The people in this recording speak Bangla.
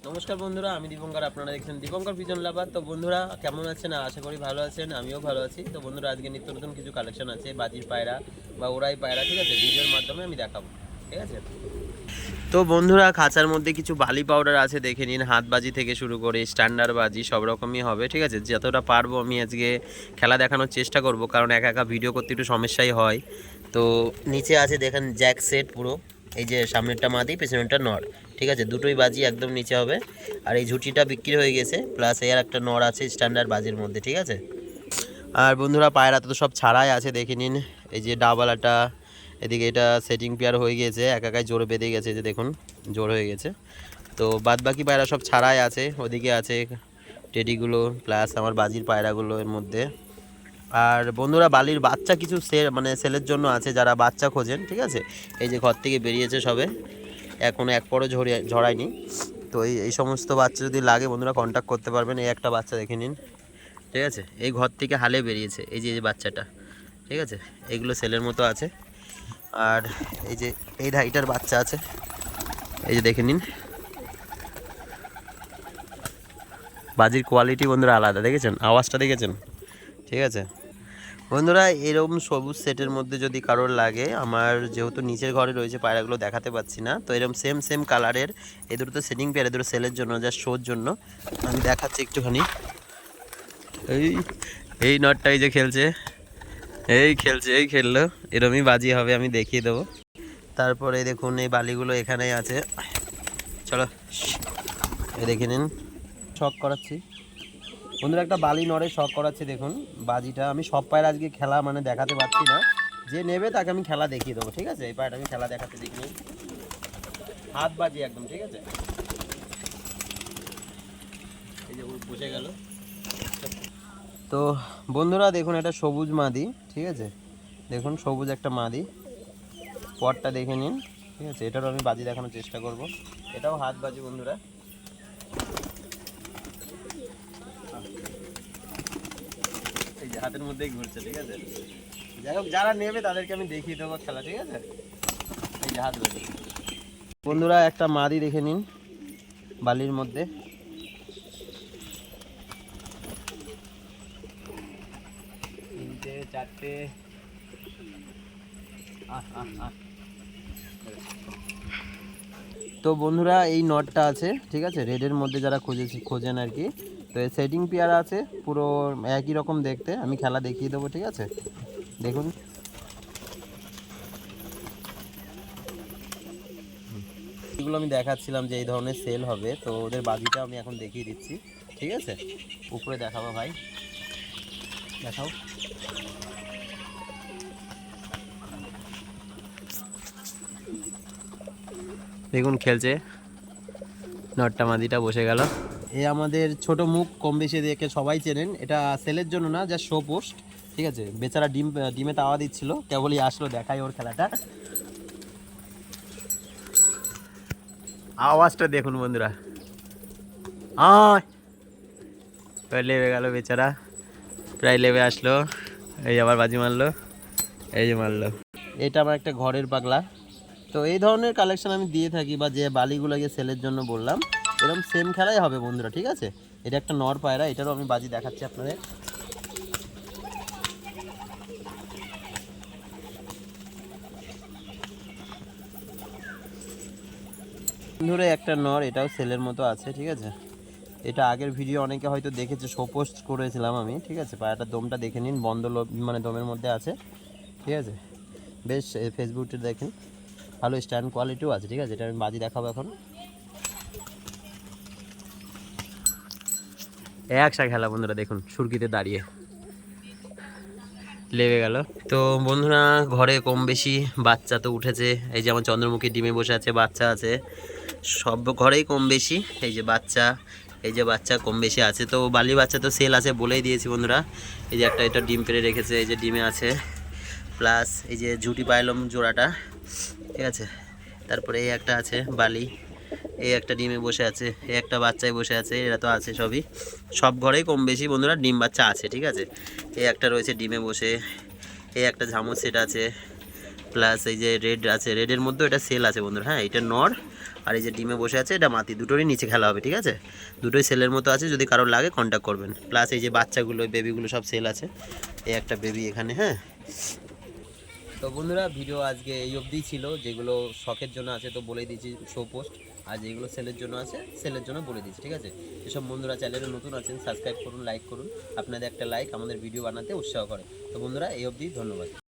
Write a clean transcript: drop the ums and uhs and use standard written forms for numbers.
নমস্কার বন্ধুরা, আমি দীপঙ্কর। আপনারা দেখছেন দীপঙ্কর পিজন লাভার। তো বন্ধুরা কেমন আছেন? আশা করি ভালো আছেন, আমিও ভালো আছি। তো বন্ধুরা আজকে নিত্য নতুন কিছু কালেকশন আছে, বাজির পায়রা বা ওরাই পায়রা, ঠিক আছে, ভিডিওর মাধ্যমে আমি দেখাবো, ঠিক আছে। তো বন্ধুরা খাঁচার মধ্যে কিছু বালি পাউডার আছে, দেখে নিন। হাত বাজি থেকে শুরু করে স্ট্যান্ডার্ড বাজি সব রকমই হবে, ঠিক আছে। যতটা পারবো আমি আজকে খেলা দেখানোর চেষ্টা করব, কারণ একা একা ভিডিও করতে একটু সমস্যাই হয়। তো নিচে আছে দেখেন জ্যাক সেট পুরো, এই যে সামনেরটা মাদি, পেছনেরটা নর, ঠিক আছে। দুটোই বাজি একদম নিচে হবে। আর এই ঝুঁটিটা বিক্রি হয়ে গেছে, প্লাস এর একটা নর আছে স্ট্যান্ডার্ড বাজির মধ্যে, ঠিক আছে। আর বন্ধুরা পায়রা তো সব ছাড়াই আছে, দেখে নিন। এই যে ডাবলাটা, এদিকে এটা সেটিং পেয়ার হয়ে গিয়েছে, একাই জোরে বেঁধে গেছে, যে দেখুন জোর হয়ে গেছে। তো বাদ বাকি পায়রা সব ছাড়াই আছে, ওদিকে আছে টেডিগুলো, প্লাস আমার বাজির পায়রাগুলো এর মধ্যে। আর বন্ধুরা বালির বাচ্চা কিছু সেলের জন্য আছে, যারা বাচ্চা খোঁজেন, ঠিক আছে। এই যে ঘর থেকে বেরিয়েছে সবে, এখনও এক পরও ঝরায়নি। তো এই সমস্ত বাচ্চা যদি লাগে বন্ধুরা কন্ট্যাক্ট করতে পারবেন। এই একটা বাচ্চা দেখে নিন, ঠিক আছে। এই ঘর থেকে হালে বেরিয়েছে, এই যে বাচ্চাটা, ঠিক আছে। এগুলো সেলের মতো আছে। আর এই যে এই ধাইটার বাচ্চা আছে, এই যে দেখে নিন। বাজির কোয়ালিটি বন্ধুরা আলাদা, দেখেছেন? আওয়াজটা দেখেছেন? ঠিক আছে বন্ধুরা, এরকম সবুজ সেটের মধ্যে যদি কারোর লাগে, আমার যেহেতু নিচের ঘরে রয়েছে পায়রাগুলো দেখাতে পাচ্ছি না, তো এরকম সেম কালারের এই দুটো তো সেটিং পেয়ার, এই দুটো সেলের জন্য, জাস্ট শোর জন্য আমি দেখাচ্ছি একটুখানি। এই এই নটটা এই যে খেলছে, এই খেললো, এরমই বাজি হবে, আমি দেখিয়ে দেবো। তারপরে দেখুন এই বালিগুলো এখানেই আছে, চলো এই দেখে নিন। শখ করাচ্ছি বন্ধুরা, একটা বালি নড়ে শখ করাচ্ছি, দেখুন বাজিটা। আমি সব পায়রা আজকে খেলা দেখাতে পারছি না, যে নেবে তাকে আমি খেলা দেখিয়ে দেবো, ঠিক আছে। এই পায়রাটা আমি খেলা দেখাতে দেখিনি, হাত বাজি একদম, ঠিক আছে। এই যে বসে গেল। তো বন্ধুরা দেখুন, এটা সবুজ মাদি, ঠিক আছে। দেখুন সবুজ একটা মাদি, পরটা দেখে নিন, ঠিক আছে। এটারও আমি বাজি দেখানোর চেষ্টা করব। এটাও হাত বাজি বন্ধুরা, এই যে হাতের মধ্যেই ঘুরছে, ঠিক আছে। যাই হোক, যারা নেবে তাদেরকে আমি দেখিয়ে দেবো খেলা, ঠিক আছে। এই যে হাত বাজি বন্ধুরা, একটা মাদি দেখে নিন বালির মধ্যে। তিনটে চারটে, তো বন্ধুরা এই নটটা আছে, ঠিক আছে, রেডের মধ্যে যারা খোঁজেন আর কি। তো এই সেটিং পেয়ার আছে, পুরো একই রকম দেখতে, আমি খেলা দেখিয়ে দেবো, ঠিক আছে। দেখুন এগুলো আমি দেখাচ্ছিলাম যে এই ধরনের সেল হবে, তো ওদের বাজিটা আমি এখন দেখিয়ে দিচ্ছি, ঠিক আছে। উপরে দেখাবো ভাই, দেখাও। দেখুন খেলছে, নটটা মাদিটা বসে গেল। এ আমাদের ছোট মুখ, কম বেশি দেখে সবাই চেনেন। এটা সেলের জন্য না, যা শো পোস্ট, ঠিক আছে। বেচারা ডিমে তাওয়া দিচ্ছিল, কেবলই আসলো, দেখাই ওর খেলাটা। আওয়াজটা দেখুন বন্ধুরা, লেবে গেল বেচারা, প্রায় লেবে আসলো। এই আবার বাজি মারলো, এই যে মারলো। এটা আমার একটা ঘরের পাগলা। তো এই ধরনের কালেকশন আমি দিয়ে থাকি, বা যে বালিগুলোকে সেলের জন্য বললাম, এরকম সেম খেলাই হবে বন্ধুরা, ঠিক আছে। এটা একটা নর পায়রা, এটারও আমি বাজি দেখাচ্ছি আপনাদের। বন্ধুরা একটা নর, এটাও সেলের মতো আছে, ঠিক আছে। এটা আগের ভিডিও অনেকে হয়তো দেখেছে, শো পোস্ট করেছিলাম আমি, ঠিক আছে। পায়রাটার দমটা দেখে নিন, বন্ধ দমের মধ্যে আছে, ঠিক আছে। বেশ ফেসবুকটা দেখেন, ভালো স্ট্যান্ড কোয়ালিটিও আছে, ঠিক আছে। এটা আমি বাজি দেখাবো এখন। একসা খেলা বন্ধুরা, দেখুন সুরকিতে দাঁড়িয়ে লেগে গেল। তো বন্ধুরা ঘরে কম বেশি বাচ্চা তো উঠেছে, এই যে আমার চন্দ্রমুখী ডিমে বসে আছে, বাচ্চা আছে সব ঘরেই কম বেশি। এই যে বাচ্চা, এই যে বাচ্চা কম বেশি আছে। তো বালি বাচ্চা তো সেল আছে বলেই দিয়েছি বন্ধুরা। এই যে এটা ডিম পেড়ে রেখেছে, এই যে ডিমে আছে, প্লাস এই যে ঝুটি পাইলাম জোড়াটা, ঠিক আছে। তারপরে এই একটা আছে বালি, এই একটা ডিমে বসে আছে, এই একটা বাচ্চায় বসে আছে, এরা তো আছে সবই, সব ঘরেই কম বেশি বন্ধুরা ডিম বাচ্চা আছে, ঠিক আছে। এই একটা রয়েছে ডিমে বসে, এই একটা ঝামর সেট আছে, প্লাস এই যে রেড আছে, রেডের মধ্যে এটা সেল আছে বন্ধুরা। হ্যাঁ, এটা নর, আর এই যে ডিমে বসে আছে এটা মাতি, দুটোরই নিচে খেলা হবে, ঠিক আছে? দুটোই সেলের মতো আছে, যদি কারোর লাগে কন্ট্যাক্ট করবেন। প্লাস এই যে বাচ্চাগুলো, বেবিগুলো সব সেল আছে। এই একটা বেবি এখানে। হ্যাঁ, তো বন্ধুরা ভিডিও আজকে এই অবধিই ছিল। যেগুলো শখের জন্য আছে তো বলে দিয়েছি শো পোস্ট, আর যেগুলো সেলের জন্য আছে সেলের জন্য বলে দিয়েছি, ঠিক আছে? এসব বন্ধুরা চ্যানেলে নতুন আছেন, সাবস্ক্রাইব করুন, লাইক করুন। আপনাদের একটা লাইক আমাদের ভিডিও বানাতে উৎসাহ করে। তো বন্ধুরা এই অবধি, ধন্যবাদ।